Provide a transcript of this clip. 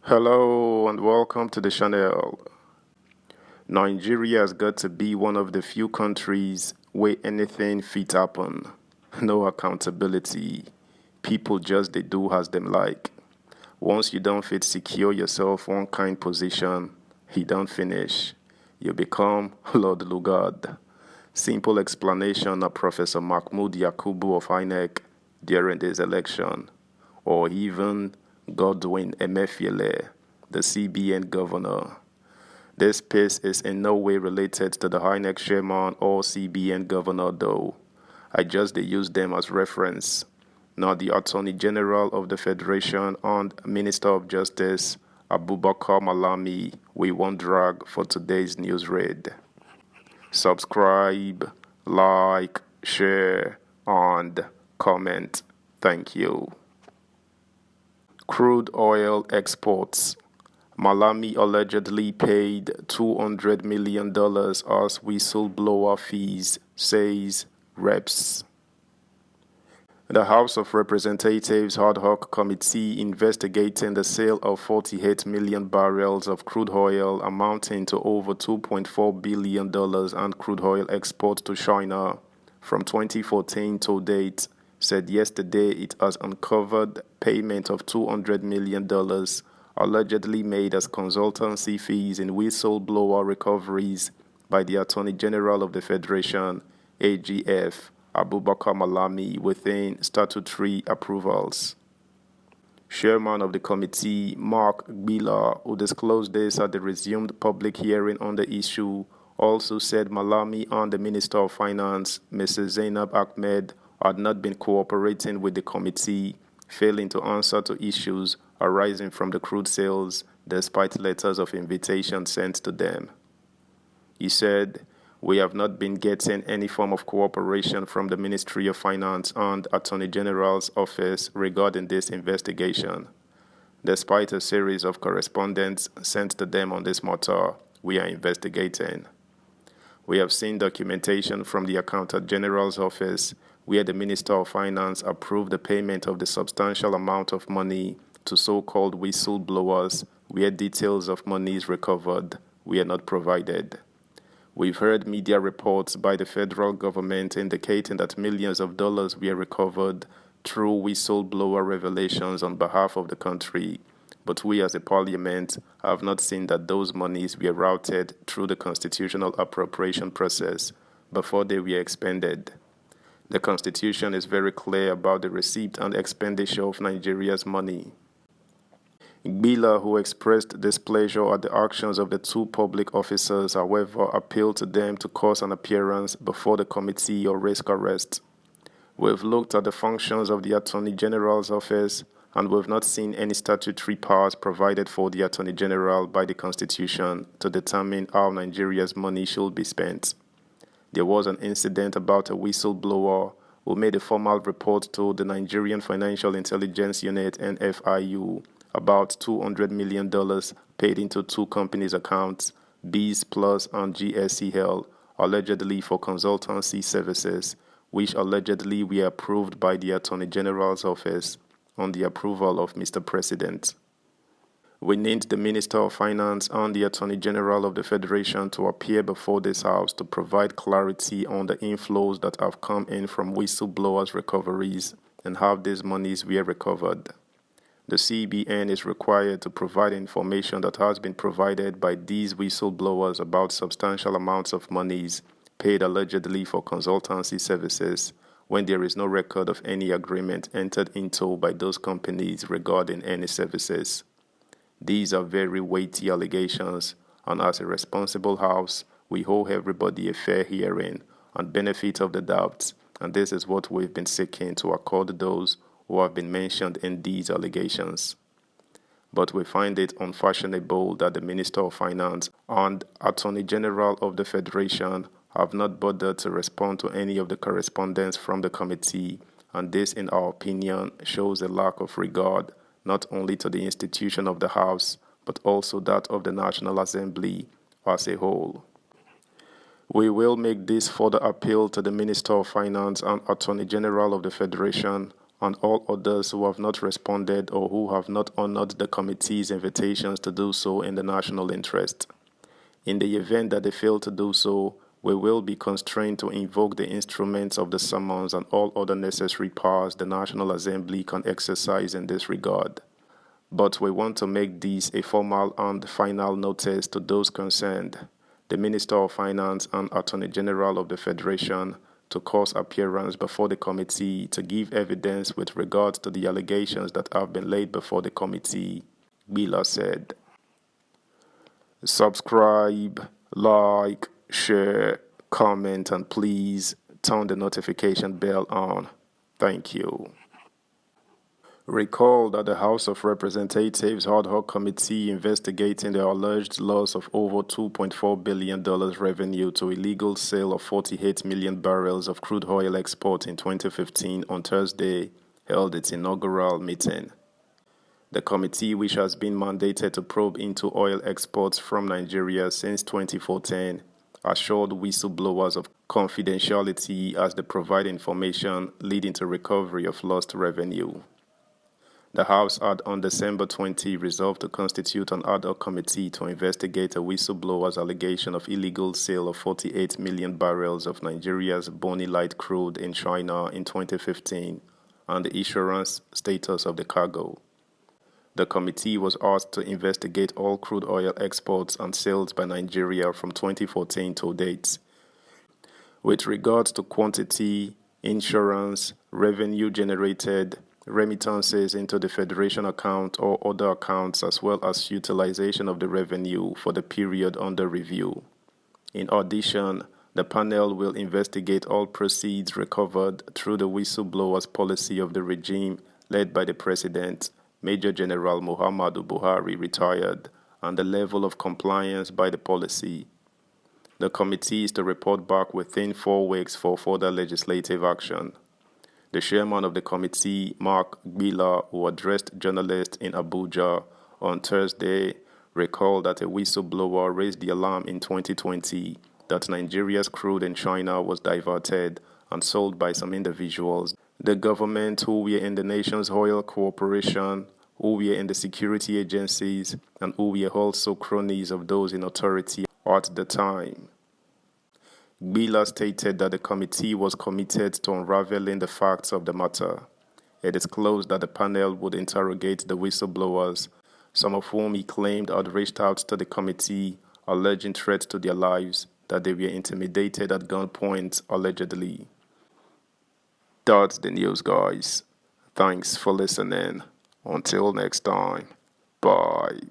Hello and welcome to the channel. Nigeria has got to be one of the few countries where anything fit happen. No accountability. People just they do as them like. Once you don't fit secure yourself one kind position, he don't finish. You become Lord Lugard. Simple explanation of Professor Mahmoud Yakubu of INEC during this election. Or even Godwin Emefiele, the CBN governor. This piece is in no way related to the INEC chairman or CBN governor though. I just use them as reference. Not the Attorney General of the Federation and Minister of Justice, Abubakar Malami, we won't drag for today's news read. Subscribe, like, share, and comment. Thank you. Crude oil exports. Malami allegedly paid $200 million as whistleblower fees, says Reps. The House of Representatives ad hoc committee investigating the sale of 48 million barrels of crude oil amounting to over $2.4 billion and crude oil exports to China from 2014 to date said yesterday it has uncovered payment of $200 million allegedly made as consultancy fees in whistleblower recoveries by the Attorney General of the Federation, AGF, Abubakar Malami, within statutory approvals. Chairman of the committee, Mark Gbila, who disclosed this at the resumed public hearing on the issue, also said Malami and the Minister of Finance, Mrs. Zainab Ahmed, had not been cooperating with the committee, failing to answer to issues arising from the crude sales despite letters of invitation sent to them. He said, "We have not been getting any form of cooperation from the Ministry of Finance and Attorney General's office regarding this investigation. Despite a series of correspondence sent to them on this matter, we are investigating. We have seen documentation from the Accountant General's office where the Minister of Finance approved the payment of the substantial amount of money to so-called whistleblowers where details of monies recovered were not provided. We've heard media reports by the federal government indicating that millions of dollars were recovered through whistleblower revelations on behalf of the country, but we as a parliament have not seen that those monies were routed through the constitutional appropriation process before they were expended. The Constitution is very clear about the receipt and expenditure of Nigeria's money." Gbila, who expressed displeasure at the actions of the two public officers, however, appealed to them to cause an appearance before the committee or risk arrest. "We've looked at the functions of the Attorney General's office, and we've not seen any statutory powers provided for the Attorney General by the Constitution to determine how Nigeria's money should be spent. There was an incident about a whistleblower who made a formal report to the Nigerian Financial Intelligence Unit (NFIU) about $200 million paid into two companies' accounts, Bees Plus and GSCL, allegedly for consultancy services, which allegedly were approved by the Attorney General's office on the approval of Mr. President. We need the Minister of Finance and the Attorney General of the Federation to appear before this House to provide clarity on the inflows that have come in from whistleblowers' recoveries and how these monies were recovered. The CBN is required to provide information that has been provided by these whistleblowers about substantial amounts of monies paid allegedly for consultancy services when there is no record of any agreement entered into by those companies regarding any services. These are very weighty allegations, and as a responsible House, we owe everybody a fair hearing and benefit of the doubt, and this is what we've been seeking to accord those who have been mentioned in these allegations. But we find it unfashionable that the Minister of Finance and Attorney General of the Federation have not bothered to respond to any of the correspondence from the committee, and this, in our opinion, shows a lack of regard not only to the institution of the House, but also that of the National Assembly as a whole. We will make this further appeal to the Minister of Finance and Attorney General of the Federation and all others who have not responded or who have not honored the committee's invitations to do so in the national interest. In the event that they fail to do so, we will be constrained to invoke the instruments of the summons and all other necessary powers the National Assembly can exercise in this regard. But we want to make this a formal and final notice to those concerned, the Minister of Finance and Attorney General of the Federation, to cause appearance before the committee to give evidence with regard to the allegations that have been laid before the committee, Bila said. Subscribe, like, share, comment, and please turn the notification bell on. Thank you. Recall that the House of Representatives ad hoc committee investigating the alleged loss of over $2.4 billion revenue to illegal sale of 48 million barrels of crude oil export in 2015 on Thursday held its inaugural meeting. The committee, which has been mandated to probe into oil exports from Nigeria since 2014, assured whistleblowers of confidentiality as they provide information leading to recovery of lost revenue. The House had on December 20 resolved to constitute an ad hoc committee to investigate a whistleblower's allegation of illegal sale of 48 million barrels of Nigeria's Bonny Light crude in China in 2015 and the insurance status of the cargo. The committee was asked to investigate all crude oil exports and sales by Nigeria from 2014 to date. With regards to quantity, insurance, revenue generated, remittances into the Federation account or other accounts, as well as utilization of the revenue for the period under review. In addition, the panel will investigate all proceeds recovered through the whistleblower's policy of the regime led by the President, Major General Muhammadu Buhari, retired, and the level of compliance by the policy. The committee is to report back within 4 weeks for further legislative action. The chairman of the committee, Mark Gbila, who addressed journalists in Abuja on Thursday, recalled that a whistleblower raised the alarm in 2020 that Nigeria's crude in China was diverted and sold by some individuals. The government, who were in the nation's oil corporation, who were in the security agencies, and who were also cronies of those in authority at the time. Gbila stated that the committee was committed to unraveling the facts of the matter. It disclosed that the panel would interrogate the whistleblowers, some of whom he claimed had reached out to the committee, alleging threats to their lives, that they were intimidated at gunpoint, allegedly. That's the news, guys. Thanks for listening. Until next time, bye.